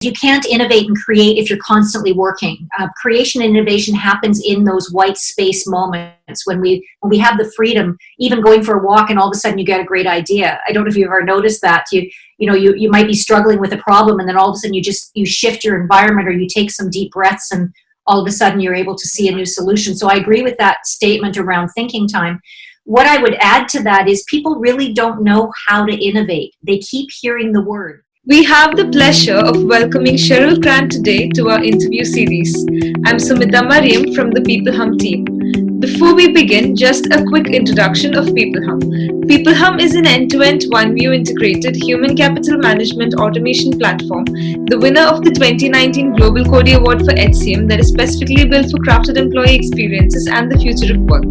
you can't innovate and create if you're constantly working. Creation and innovation happens in those white space moments when we have the freedom, even going for a walk, and all of a sudden you get a great idea. I don't know if you've ever noticed that. You might be struggling with a problem, and then all of a sudden you shift your environment, or you take some deep breaths, and all of a sudden you're able to see a new solution. So I agree with that statement around thinking time. What I would add to that is people really don't know how to innovate. They keep hearing the word. We have the pleasure of welcoming Cheryl Cran today to our interview series. I'm Sumita Mariam from the peopleHum team. Before we begin, just a quick introduction of peopleHum. peopleHum is an end-to-end one-view integrated human capital management automation platform, the winner of the 2019 Global Cody Award for HCM that is specifically built for crafted employee experiences and the future of work.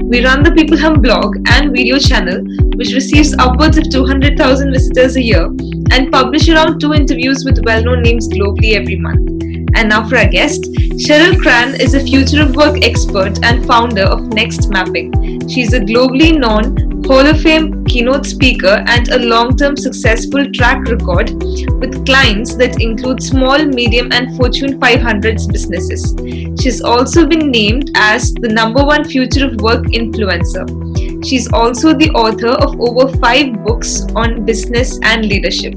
We run the peopleHum blog and video channel, which receives upwards of 200,000 visitors a year, and publish around 2 interviews with well-known names globally every month. And now for our guest, Cheryl Cran is a future of work expert and founder of Next Mapping. She's a globally known Hall of Fame keynote speaker and a long-term successful track record with clients that include small, medium, and Fortune 500 businesses. She's also been named as the #1 future of work influencer. She's also the author of over 5 books on business and leadership.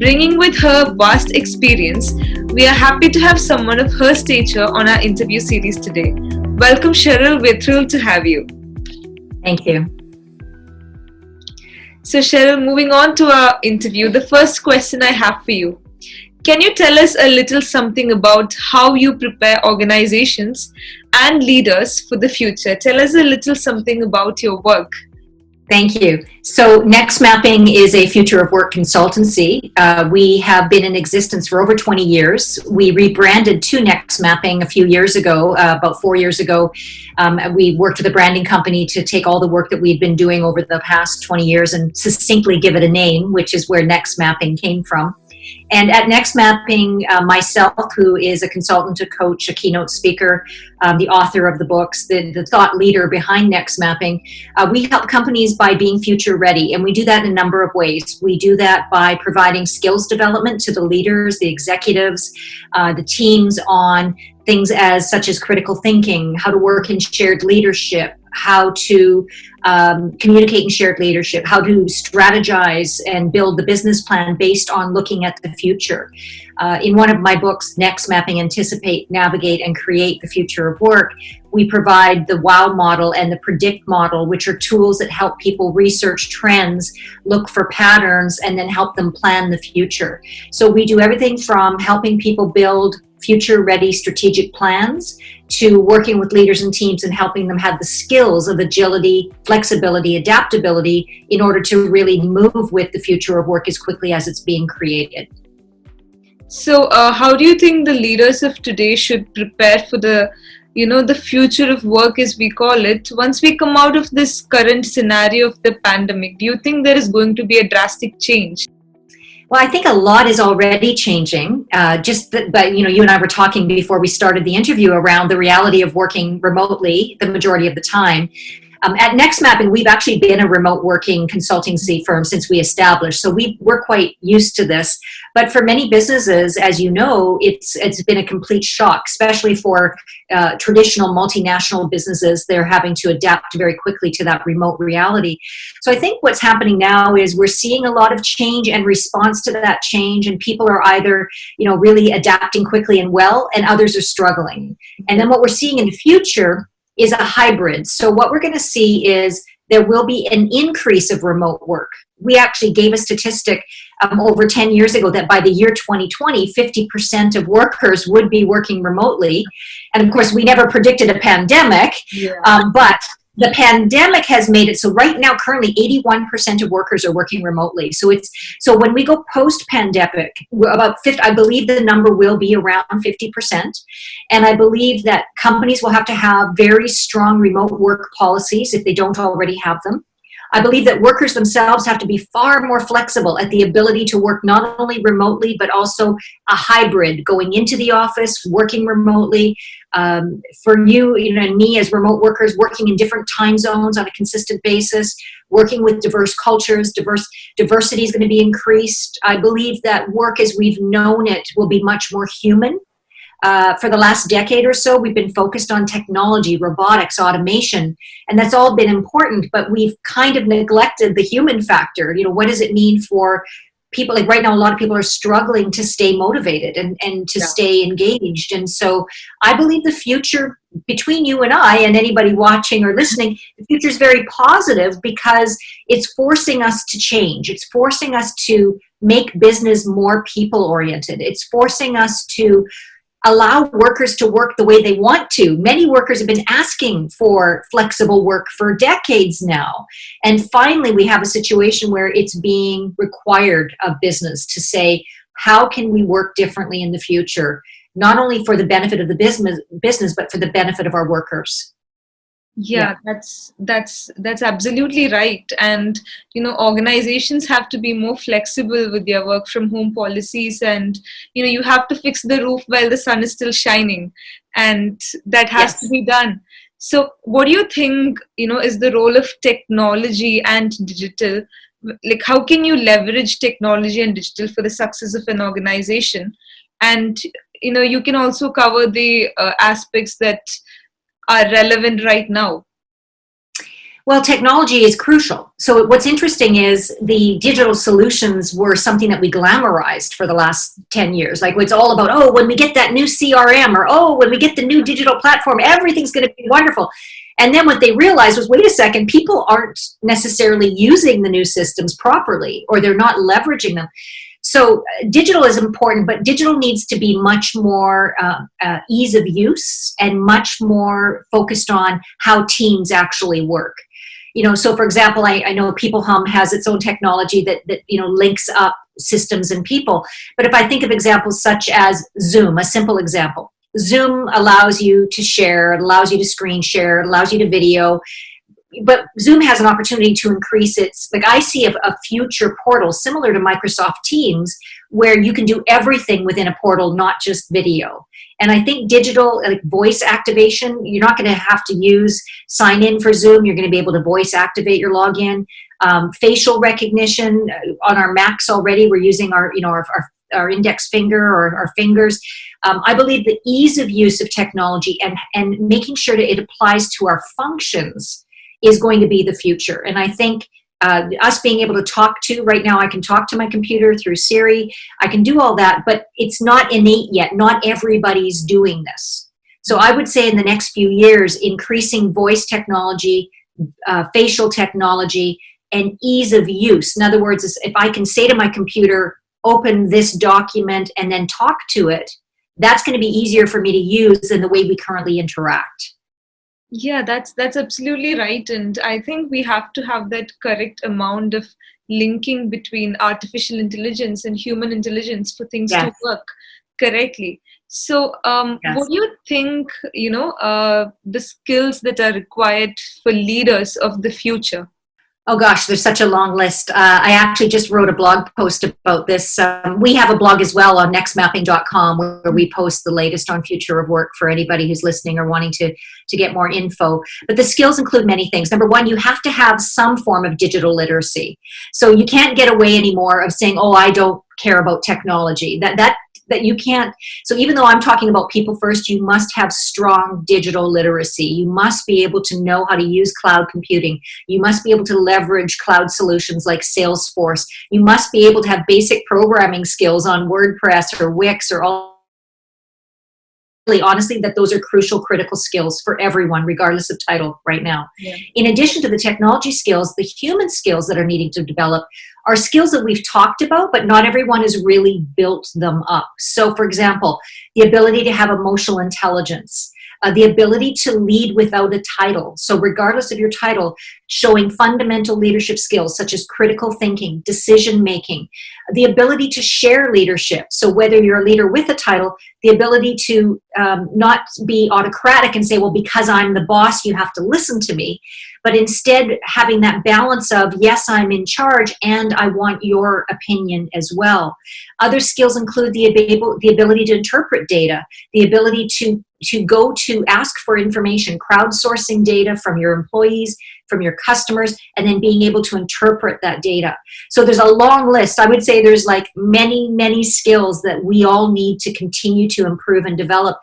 Bringing with her vast experience, we are happy to have someone of her stature on our interview series today. Welcome, Cheryl. We're thrilled to have you. Thank you. So, Cheryl, moving on to our interview, the first question I have for you. Can you tell us a little something about how you prepare organizations and leaders for the future? Tell us a little something about your work. Thank you. So Next Mapping is a future of work consultancy. We have been in existence for over 20 years. We rebranded to Next Mapping a few years ago, about 4 years ago. We worked with a branding company to take all the work that we've been doing over the past 20 years and succinctly give it a name, which is where Next Mapping came from. And at Next Mapping, myself, who is a consultant, a coach, a keynote speaker, the author of the books, the thought leader behind Next Mapping, we help companies by being future ready. And we do that in a number of ways. We do that by providing skills development to the leaders, the executives, the teams on things such as critical thinking, how to work in shared leadership, how to communicate in shared leadership, how to strategize and build the business plan based on looking at the future. In one of my books, Next Mapping, Anticipate, Navigate, and Create the Future of Work, we provide the WOW model and the PREDICT model, which are tools that help people research trends, look for patterns, and then help them plan the future. So we do everything from helping people build future-ready strategic plans to working with leaders and teams and helping them have the skills of agility, flexibility, adaptability in order to really move with the future of work as quickly as it's being created. So how do you think the leaders of today should prepare for the future of work, as we call it, once we come out of this current scenario of the pandemic? Do you think there is going to be a drastic change? Well, I think a lot is already changing. But you and I were talking before we started the interview around the reality of working remotely the majority of the time. At Next Mapping, we've actually been a remote working consultancy firm since we established, so we're quite used to this. But for many businesses, as you know, it's been a complete shock, especially for traditional multinational businesses. They're having to adapt very quickly to that remote reality. So I think what's happening now is we're seeing a lot of change and response to that change, and people are either really adapting quickly and well, and others are struggling. And then what we're seeing in the future is a hybrid. So what we're going to see is there will be an increase of remote work. We actually gave a statistic over 10 years ago that by the year 2020, 50% of workers would be working remotely. And of course, we never predicted a pandemic, but the pandemic has made it so right now, currently 81% of workers are working remotely. So when we go post-pandemic, I believe the number will be around 50%. And I believe that companies will have to have very strong remote work policies if they don't already have them. I believe that workers themselves have to be far more flexible at the ability to work not only remotely, but also a hybrid, going into the office, working remotely. For you, and me as remote workers, working in different time zones on a consistent basis, working with diverse cultures, diversity is going to be increased. I believe that work as we've known it will be much more human. For the last decade or so, we've been focused on technology, robotics, automation, and that's all been important, but we've kind of neglected the human factor. What does it mean for people? Like right now, a lot of people are struggling to stay motivated and to stay engaged. And so I believe the future, between you and I and anybody watching or listening, the future is very positive because it's forcing us to change. It's forcing us to make business more people-oriented. It's forcing us to allow workers to work the way they want to. Many workers have been asking for flexible work for decades now. And finally, we have a situation where it's being required of business to say, how can we work differently in the future? Not only for the benefit of the business, but for the benefit of our workers. Yeah, that's absolutely right. And organizations have to be more flexible with their work from home policies, and you have to fix the roof while the sun is still shining, and that has to be done. So what do you think is the role of technology and digital? Like, how can you leverage technology and digital for the success of an organization? And you can also cover the aspects that are relevant right now. Well, technology is crucial. So what's interesting is the digital solutions were something that we glamorized for the last 10 years. Like it's all about, oh, when we get that new CRM, or oh, when we get the new digital platform, everything's going to be wonderful. And then what they realized was, wait a second, people aren't necessarily using the new systems properly, or they're not leveraging them. So digital is important, but digital needs to be much more ease of use and much more focused on how teams actually work. So for example, I know peopleHum has its own technology that links up systems and people. But if I think of examples such as Zoom, a simple example, Zoom allows you to share, it allows you to screen share, it allows you to video. But Zoom has an opportunity to increase its, like I see a future portal similar to Microsoft Teams, where you can do everything within a portal, not just video. And I think digital, like voice activation, you're not going to have to sign in for Zoom. You're going to be able to voice activate your login. Facial recognition on our Macs already, we're using our index finger or our fingers. I believe the ease of use of technology and making sure that it applies to our functions is going to be the future. And I think us being able to talk to, right now I can talk to my computer through Siri, I can do all that, but it's not innate yet. Not everybody's doing this. So I would say in the next few years, increasing voice technology, facial technology, and ease of use. In other words, if I can say to my computer, open this document and then talk to it, that's going to be easier for me to use than the way we currently interact. Yeah, that's absolutely right. And I think we have to have that correct amount of linking between artificial intelligence and human intelligence for things to work correctly. So what do you think, the skills that are required for leaders of the future? Oh gosh, there's such a long list. I actually just wrote a blog post about this. We have a blog as well on nextmapping.com where we post the latest on future of work for anybody who's listening or wanting to get more info. But the skills include many things. Number one, you have to have some form of digital literacy. So you can't get away anymore of saying, oh, I don't care about technology. That you can't. So even though I'm talking about people first, you must have strong digital literacy. You must be able to know how to use cloud computing. You must be able to leverage cloud solutions like Salesforce. You must be able to have basic programming skills on WordPress or Wix or all. Really, honestly, that those are crucial, critical skills for everyone, regardless of title right now. Yeah. In addition to the technology skills, the human skills that are needing to develop are skills that we've talked about, but not everyone has really built them up. So, for example, the ability to have emotional intelligence, the ability to lead without a title. So regardless of your title, showing fundamental leadership skills such as critical thinking, decision making, the ability to share leadership. So whether you're a leader with a title, the ability to not be autocratic and say, well, because I'm the boss, you have to listen to me, but instead having that balance of, yes, I'm in charge and I want your opinion as well. Other skills include the ability to interpret data, the ability to go to ask for information, crowdsourcing data from your employees, from your customers, and then being able to interpret that data. So there's a long list. I would say there's like many, many skills that we all need to continue to improve and develop.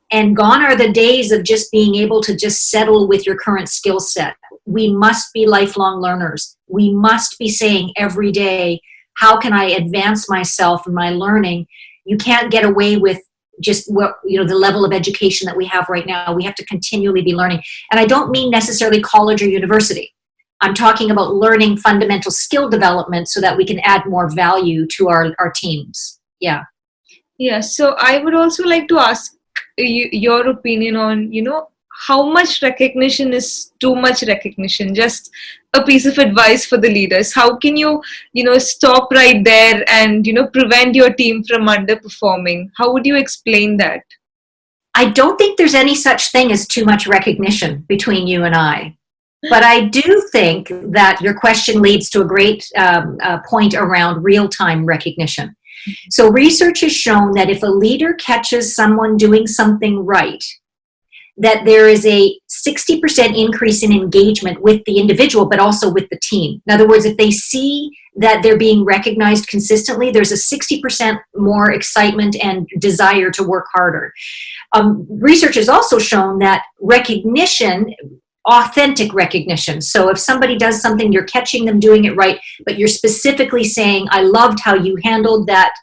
And gone are the days of just being able to just settle with your current skill set. We must be lifelong learners. We must be saying every day, how can I advance myself and my learning? You can't get away with just what, the level of education that we have right now. We have to continually be learning. And I don't mean necessarily college or university. I'm talking about learning fundamental skill development so that we can add more value to our teams. Yeah. Yeah. So I would also like to ask your opinion on, how much recognition is too much recognition? Just a piece of advice for the leaders. How can you, stop right there and, prevent your team from underperforming? How would you explain that? I don't think there's any such thing as too much recognition between you and I. But I do think that your question leads to a great point around real-time recognition. So research has shown that if a leader catches someone doing something right, that there is a 60% increase in engagement with the individual, but also with the team. In other words, if they see that they're being recognized consistently, there's a 60% more excitement and desire to work harder. Research has also shown that recognition, authentic recognition. So if somebody does something, you're catching them doing it right, but you're specifically saying, I loved how you handled that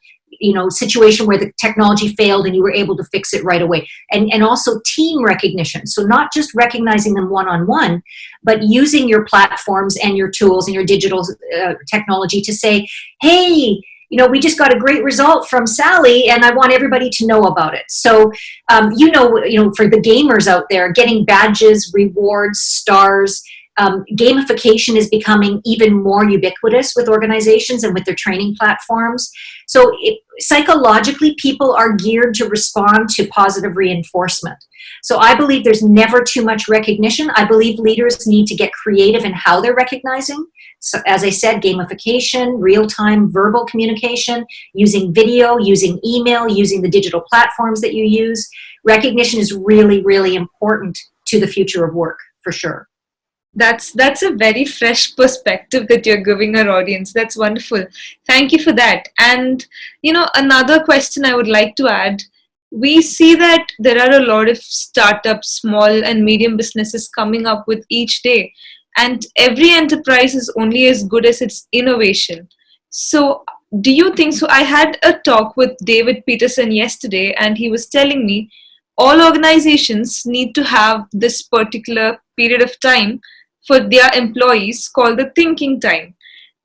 situation where the technology failed and you were able to fix it right away. And also team recognition. So not just recognizing them one-on-one, but using your platforms and your tools and your digital technology to say, hey, we just got a great result from Sally and I want everybody to know about it. So, for the gamers out there, getting badges, rewards, stars, gamification is becoming even more ubiquitous with organizations and with their training platforms. So psychologically, people are geared to respond to positive reinforcement. So I believe there's never too much recognition. I believe leaders need to get creative in how they're recognizing. So as I said, gamification, real-time verbal communication, using video, using email, using the digital platforms that you use. Recognition is really, really important to the future of work, for sure. That's a very fresh perspective that you're giving our audience. That's wonderful. Thank you for that. And, another question I would like to add, we see that there are a lot of startups, small and medium businesses coming up with each day. And every enterprise is only as good as its innovation. So do you think so? I had a talk with David Peterson yesterday, and he was telling me all organizations need to have this particular period of time for their employees called the thinking time.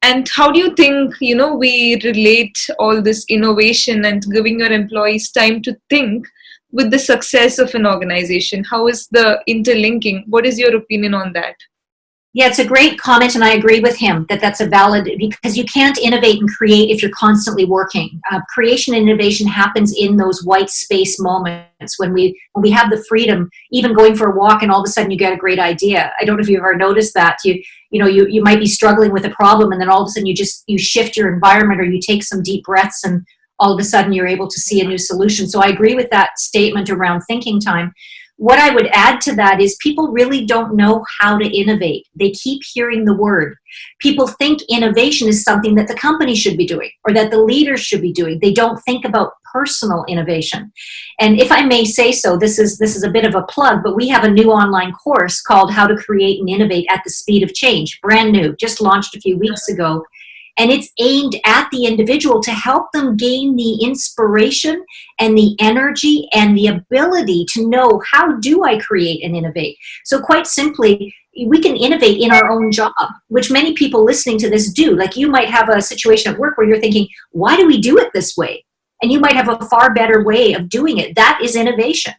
And how do you think, we relate all this innovation and giving your employees time to think with the success of an organization? How is the interlinking? What is your opinion on that? Yeah, it's a great comment, and I agree with him that that's a valid, because you can't innovate and create if you're constantly working. Creation and innovation happens in those white space moments when we have the freedom, even going for a walk, and all of a sudden you get a great idea. I don't know if you've ever noticed that. You might be struggling with a problem, and then all of a sudden you shift your environment, or you take some deep breaths, and all of a sudden you're able to see a new solution. So I agree with that statement around thinking time. What I would add to that is people really don't know how to innovate. They keep hearing the word. People think innovation is something that the company should be doing or that the leaders should be doing. They don't think about personal innovation. And if I may say so, this is a bit of a plug, but we have a new online course called How to Create and Innovate at the Speed of Change, brand new, just launched a few weeks ago. And it's aimed at the individual to help them gain the inspiration and the energy and the ability to know, how do I create and innovate? So quite simply, we can innovate in our own job, which many people listening to this do. Like you might have a situation at work where you're thinking, why do we do it this way? And you might have a far better way of doing it. That is innovation.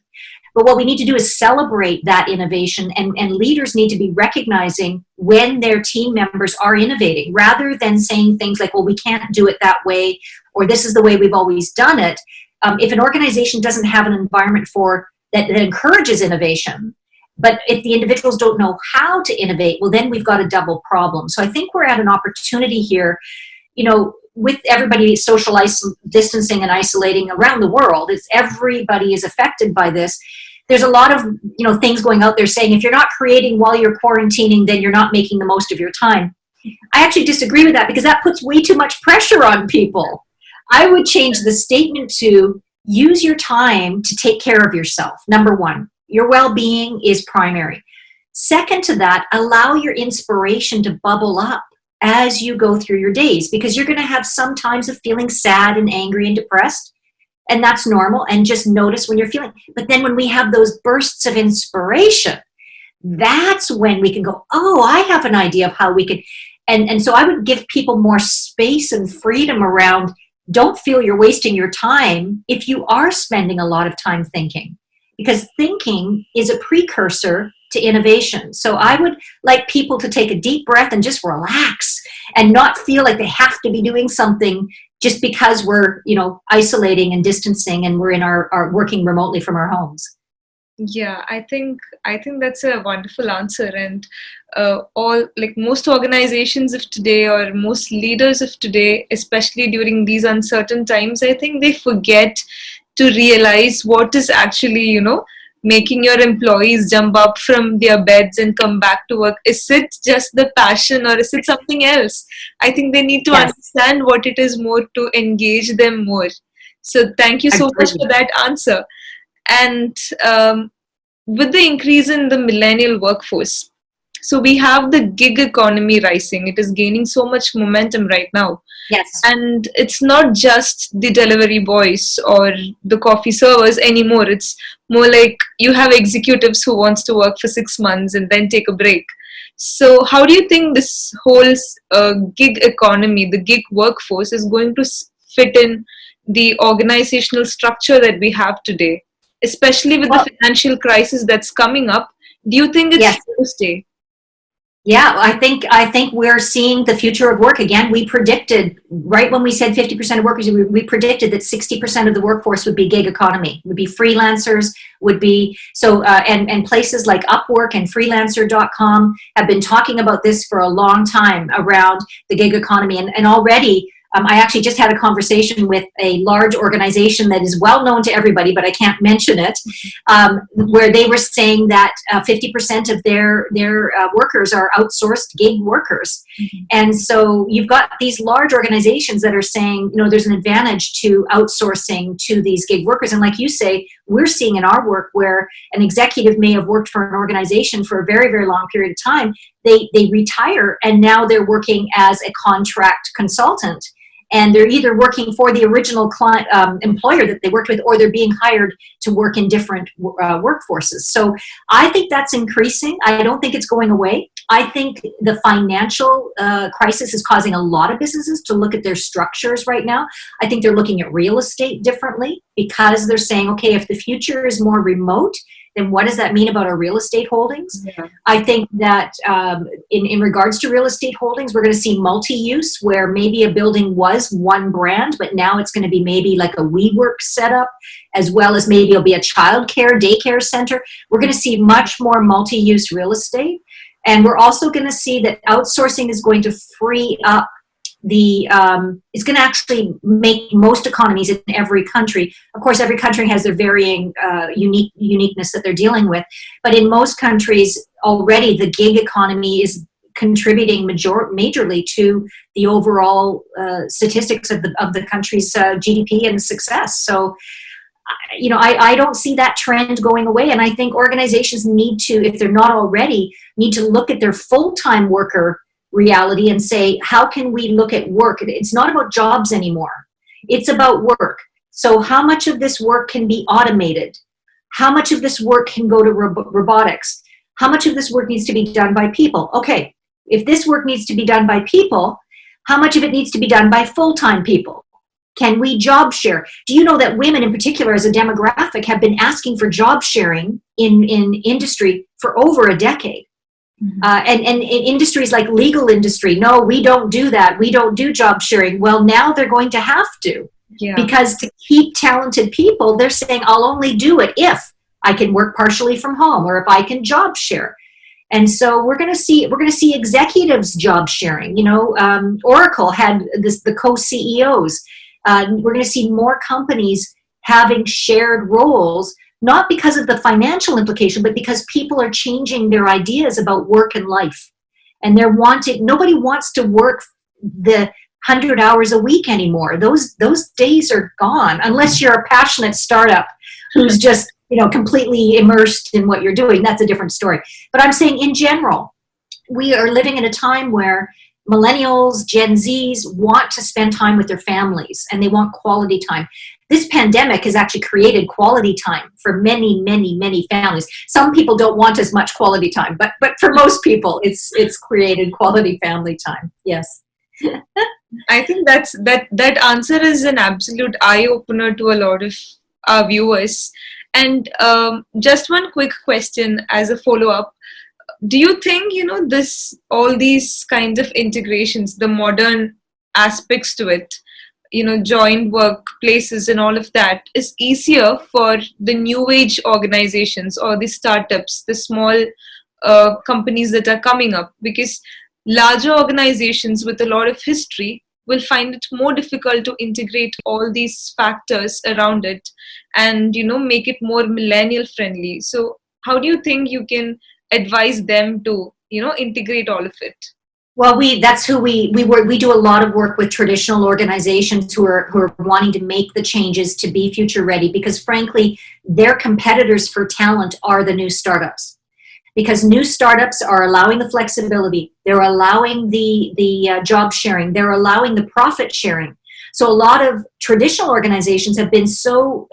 But what we need to do is celebrate that innovation, and leaders need to be recognizing when their team members are innovating, rather than saying things like, well, we can't do it that way, or this is the way we've always done it. If an organization doesn't have an environment that encourages innovation, but if the individuals don't know how to innovate, well, then we've got a double problem. So I think we're at an opportunity here, with everybody social distancing and isolating around the world. Everybody is affected by this. There's a lot of things going out there saying if you're not creating while you're quarantining, then you're not making the most of your time. I actually disagree with that, because that puts way too much pressure on people. I would change the statement to use your time to take care of yourself. Number one, your well-being is primary. Second to that, allow your inspiration to bubble up as you go through your days, because you're going to have some times of feeling sad and angry and depressed, and that's normal, and just notice when you're feeling. But then when we have those bursts of inspiration, that's when we can go, oh, I have an idea of how we could. And so I would give people more space and freedom around, don't feel you're wasting your time if you are spending a lot of time thinking, because thinking is a precursor to innovation. So I would like people to take a deep breath and just relax and not feel like they have to be doing something just because we're, isolating and distancing and we're in our working remotely from our homes. Yeah, I think that's a wonderful answer. And most organizations of today, or most leaders of today, especially during these uncertain times, I think they forget to realize what is actually, making your employees jump up from their beds and come back to work. Is it just the passion, or is it something else? I think they need to understand what it is more to engage them more. So thank you so much for that answer. And with the increase in the millennial workforce, so we have the gig economy rising. It is gaining so much momentum right now. Yes. And it's not just the delivery boys or the coffee servers anymore. It's more like you have executives who wants to work for 6 months and then take a break. So how do you think this whole gig economy, the gig workforce, is going to fit in the organizational structure that we have today, especially with the financial crisis that's coming up? Do you think it's here to stay? Yeah, I think we're seeing the future of work again. We predicted, right when we said 50% of workers, we predicted that 60% of the workforce would be gig economy, would be freelancers, would be and places like Upwork and freelancer.com have been talking about this for a long time around the gig economy, and already. I actually just had a conversation with a large organization that is well known to everybody, but I can't mention it, where they were saying that 50% of their workers are outsourced gig workers. Mm-hmm. And so you've got these large organizations that are saying, there's an advantage to outsourcing to these gig workers. And like you say, we're seeing in our work where an executive may have worked for an organization for a very, very long period of time. They retire, and now they're working as a contract consultant. And they're either working for the original client, employer that they worked with, or they're being hired to work in different workforces. So I think that's increasing. I don't think it's going away. I think the financial crisis is causing a lot of businesses to look at their structures right now. I think they're looking at real estate differently, because they're saying, okay, if the future is more remote, then what does that mean about our real estate holdings? Yeah. I think that in regards to real estate holdings, we're going to see multi-use, where maybe a building was one brand, but now it's going to be maybe like a WeWork setup, as well as maybe it'll be a childcare, daycare center. We're going to see much more multi-use real estate. And we're also going to see that outsourcing is going to free up it's going to actually make most economies in every country. Of course, every country has their varying uniqueness that they're dealing with. But in most countries already, the gig economy is contributing majorly to the overall statistics of the country's GDP and success. So, I don't see that trend going away. And I think organizations need to, if they're not already, need to look at their full-time worker reality and say, how can we look at work? It's not about jobs anymore. It's about work. So how much of this work can be automated? How much of this work can go to robotics? How much of this work needs to be done by people? Okay, if this work needs to be done by people, how much of it needs to be done by full-time people? Can we job share? Do you know that women in particular as a demographic have been asking for job sharing in industry for over a decade? And in industries like legal industry, no, we don't do that. We don't do job sharing. Well, now they're going to have to. Yeah. Because to keep talented people, they're saying, I'll only do it if I can work partially from home or if I can job share. And so we're going to see executives job sharing. Oracle had the co-CEOs. We're going to see more companies having shared roles, not because of the financial implication, but because people are changing their ideas about work and life. And nobody wants to work the 100 hours a week anymore. Those days are gone, unless you're a passionate startup who's just, completely immersed in what you're doing. That's a different story. But I'm saying in general, we are living in a time where millennials, Gen Zs want to spend time with their families and they want quality time. This pandemic has actually created quality time for many, many, many families. Some people don't want as much quality time, but for most people, it's created quality family time. Yes. I think that answer is an absolute eye-opener to a lot of our viewers. And just one quick question as a follow-up. Do you think, all these kinds of integrations, the modern aspects to it, joint workplaces and all of that is easier for the new age organizations or the startups, the small companies that are coming up? Because larger organizations with a lot of history will find it more difficult to integrate all these factors around it and, make it more millennial friendly. So how do you think you can advise them to, integrate all of it? Well, that's who we do a lot of work with traditional organizations who are wanting to make the changes to be future ready, because frankly, their competitors for talent are the new startups. Because new startups are allowing the flexibility, they're allowing the job sharing, they're allowing the profit sharing. So a lot of traditional organizations have been so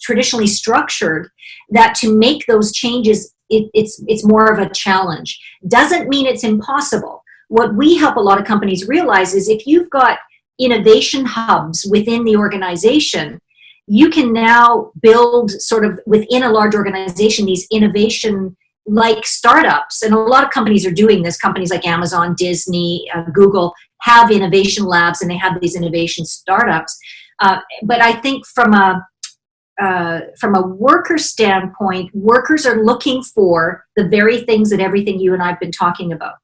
traditionally structured that to make those changes, it's more of a challenge. Doesn't mean it's impossible. What we help a lot of companies realize is if you've got innovation hubs within the organization, you can now build sort of within a large organization these innovation like startups, and a lot of companies are doing this. Companies like Amazon, Disney, Google have innovation labs, and they have these innovation startups. But I think from a worker standpoint, workers are looking for the very things that everything you and I've been talking about.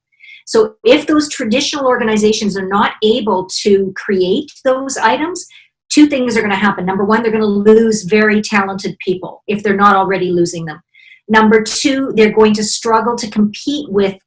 So if those traditional organizations are not able to create those items, two things are going to happen. Number one, they're going to lose very talented people if they're not already losing them. Number two, they're going to struggle to compete with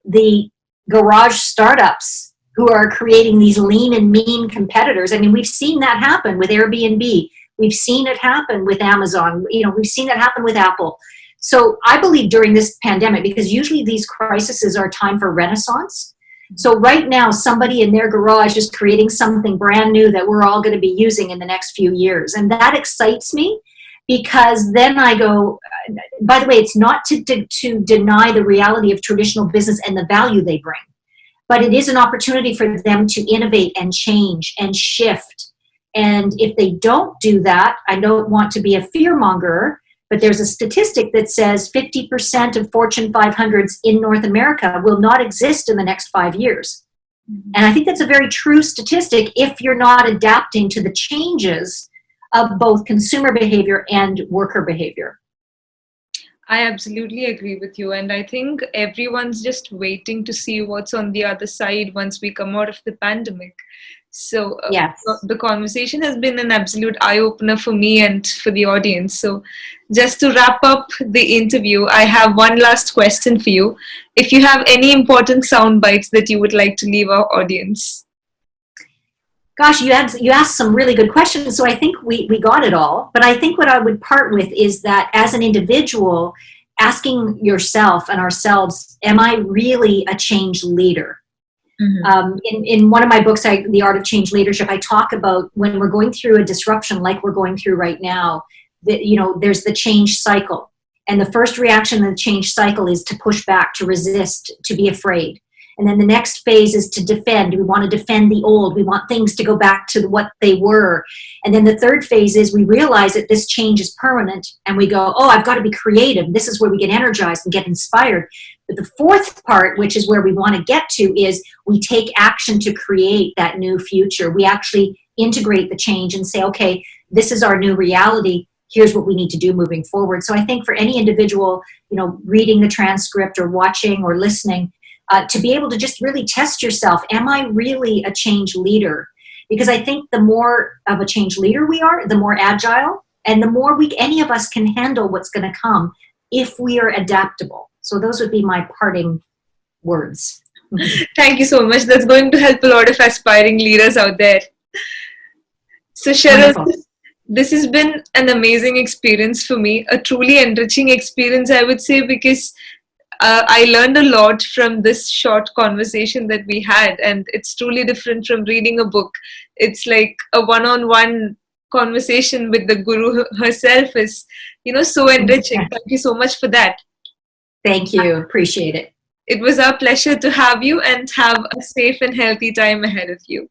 the garage startups who are creating these lean and mean competitors. I mean, we've seen that happen with Airbnb. We've seen it happen with Amazon. We've seen it happen with Apple. So I believe during this pandemic, because usually these crises are a time for renaissance. So right now, somebody in their garage is creating something brand new that we're all going to be using in the next few years. And that excites me. Because then I go, by the way, it's not to deny the reality of traditional business and the value they bring, but it is an opportunity for them to innovate and change and shift. And if they don't do that, I don't want to be a fearmonger, but there's a statistic that says 50% of Fortune 500s in North America will not exist in the next 5 years. And I think that's a very true statistic if you're not adapting to the changes of both consumer behavior and worker behavior. I absolutely agree with you. And I think everyone's just waiting to see what's on the other side once we come out of the pandemic. So yes. The conversation has been an absolute eye-opener for me and for the audience. So just to wrap up the interview, I have one last question for you. If you have any important sound bites that you would like to leave our audience. Gosh, you asked some really good questions, so I think we got it all. But I think what I would part with is that as an individual, asking yourself and ourselves, am I really a change leader? Mm-hmm. In one of my books, The Art of Change Leadership, I talk about when we're going through a disruption like we're going through right now, that there's the change cycle. And the first reaction in the change cycle is to push back, to resist, to be afraid. And then the next phase is to defend. We want to defend the old. We want things to go back to what they were. And then the third phase is we realize that this change is permanent and we go, oh, I've got to be creative. This is where we get energized and get inspired. But the fourth part, which is where we want to get to, is we take action to create that new future. We actually integrate the change and say, okay, this is our new reality. Here's what we need to do moving forward. So I think for any individual, reading the transcript or watching or listening, to be able to just really test yourself, am I really a change leader? Because I think the more of a change leader we are, the more agile, and the more any of us can handle what's going to come if we are adaptable. So those would be my parting words. Thank you so much. That's going to help a lot of aspiring leaders out there. So Cheryl, Wonderful. This has been an amazing experience for me, a truly enriching experience, I would say, because I learned a lot from this short conversation that we had, and it's truly different from reading a book. It's like a one-on-one conversation with the guru herself is, so enriching. Thank you so much for that. Thank you. Appreciate it. It was our pleasure to have you, and have a safe and healthy time ahead of you.